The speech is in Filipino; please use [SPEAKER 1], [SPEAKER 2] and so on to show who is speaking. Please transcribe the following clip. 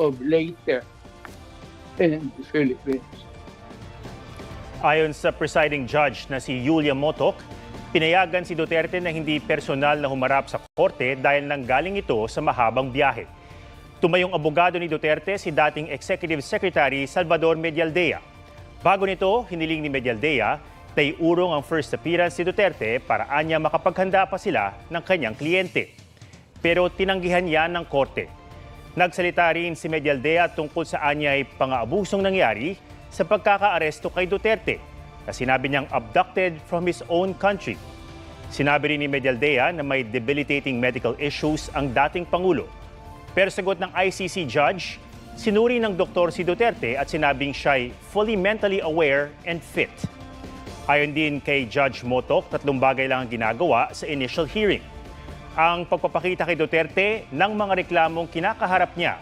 [SPEAKER 1] of later in the Philippines.
[SPEAKER 2] Ayon sa presiding judge na si Julia Motok, pinayagan si Duterte na hindi personal na humarap sa korte dahil nanggaling ito sa mahabang biyahe. Tumayong abogado ni Duterte si dating Executive Secretary Salvador Medialdea. Bago nito, hiniling ni Medialdea na iurong ang first appearance ni Duterte para anya makapaghanda pa sila ng kanyang kliyente. Pero tinanggihan yan ng korte. Nagsalita rin si Medialdea tungkol sa anyay pang-aabusong nangyari sa pagkakaaresto kay Duterte na sinabi niyang abducted from his own country. Sinabi rin ni Medialdea na may debilitating medical issues ang dating Pangulo. Pero sagot ng ICC judge, sinuri ng doktor si Duterte at sinabing siya'y fully mentally aware and fit. Ayon din kay Judge Motok, 3 bagay lang ang ginagawa sa initial hearing. Ang pagpapakita kay Duterte ng mga reklamong kinakaharap niya